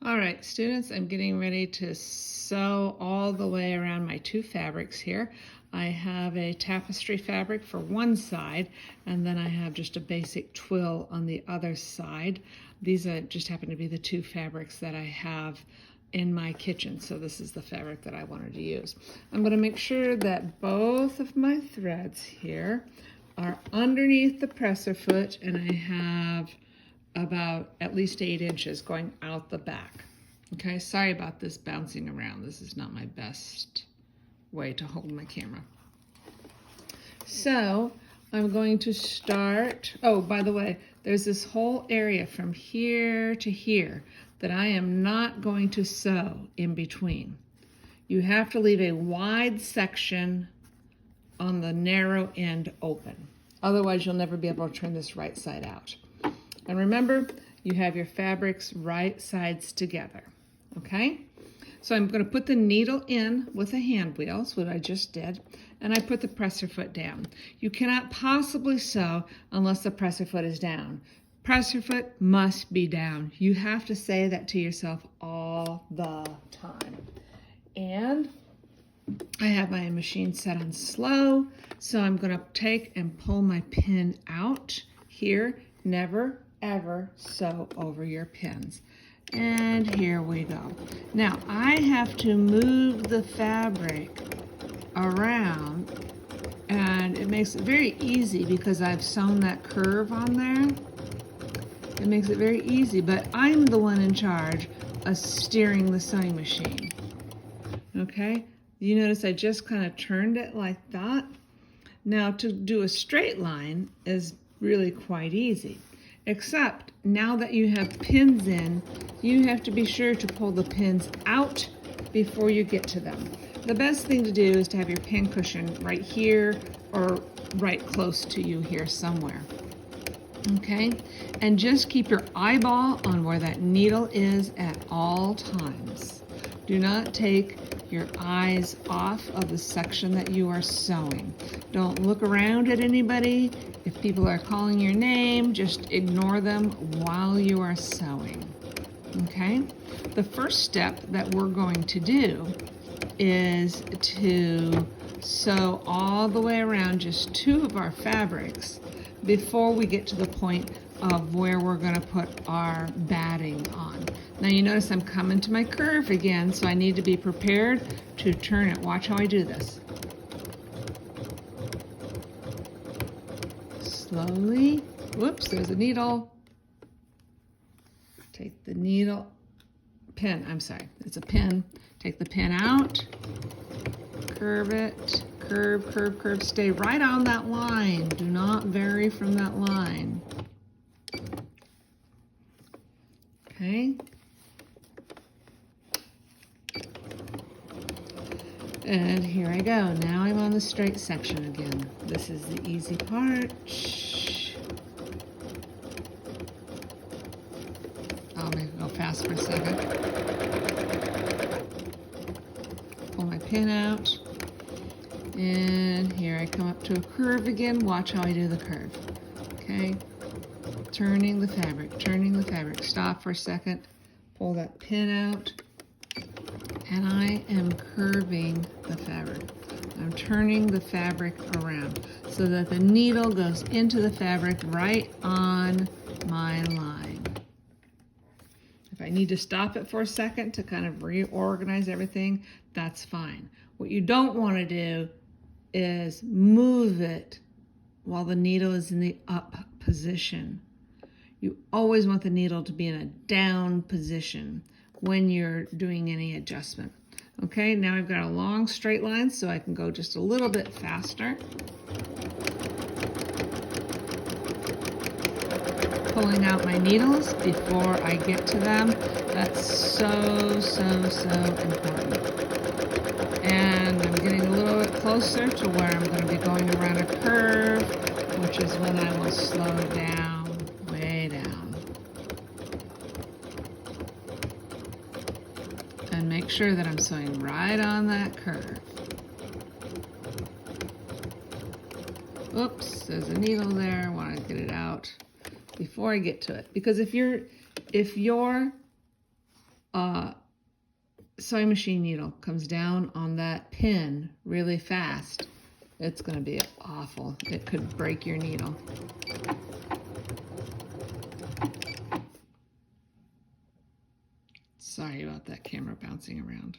All right, students, I'm getting ready to sew all the way around my two fabrics here. I have a tapestry fabric for one side, and then I have just a basic twill on the other side. These just happen to be the two fabrics that I have in my kitchen, so this is the fabric that I wanted to use. I'm going to make sure that both of my threads here are underneath the presser foot, and I have about at least 8 inches going out the back. Okay, sorry about this bouncing around. This is not my best way to hold my camera. So I'm going to start, oh, by the way, there's this whole area from here to here that I am not going to sew in between. You have to leave a wide section on the narrow end open. Otherwise, you'll never be able to turn this right side out. And remember, you have your fabrics right sides together, okay? So I'm going to put the needle in with a hand wheel, that's what I just did, and I put the presser foot down. You cannot possibly sew unless the presser foot is down. Presser foot must be down. You have to say that to yourself all the time. And I have my machine set on slow, so I'm going to take and pull my pin out here. Never ever sew over your pins. And here we go. Now I have to move the fabric around, and it makes it very easy because I've sewn that curve on there. It makes it very easy, but I'm the one in charge of steering the sewing machine. Okay, you notice I just kind of turned it like that. Now to do a straight line is really quite easy. Except now that you have pins in, you have to be sure to pull the pins out before you get to them. The best thing to do is to have your pin cushion right here or right close to you here somewhere. Okay? And just keep your eyeball on where that needle is at all times. Do not take your eyes off of the section that you are sewing. Don't look around at anybody. If people are calling your name, just ignore them while you are sewing. Okay? The first step that we're going to do is to sew all the way around just two of our fabrics before we get to the point of where we're going to put our batting on. Now you notice I'm coming to my curve again, so I need to be prepared to turn it. Watch how I do this. Slowly. Whoops, there's a needle. Take the needle, pin, I'm sorry, it's a pin. Take the pin out, curve it, curve, curve, curve. Stay right on that line. Do not vary from that line. Okay. And here I go. Now I'm on the straight section again. This is the easy part. Shh. I'll make it go fast for a second. Pull my pin out. And here I come up to a curve again. Watch how I do the curve. Okay. Turning the fabric, turning the fabric. Stop for a second. Pull that pin out. And I am curving the fabric. I'm turning the fabric around so that the needle goes into the fabric right on my line. If I need to stop it for a second to kind of reorganize everything, that's fine. What you don't want to do is move it while the needle is in the up position. You always want the needle to be in a down position when you're doing any adjustment. Okay, now I've got a long straight line so I can go just a little bit faster. Pulling out my needles before I get to them. That's so important. And I'm getting a little bit closer to where I'm going to be going around a curve, which is when I will slow down, way down. And make sure that I'm sewing right on that curve. Oops, there's a needle there. I want to get it out before I get to it. Because if your sewing machine needle comes down on that pin really fast, it's going to be awful. It could break your needle. Sorry about that camera bouncing around.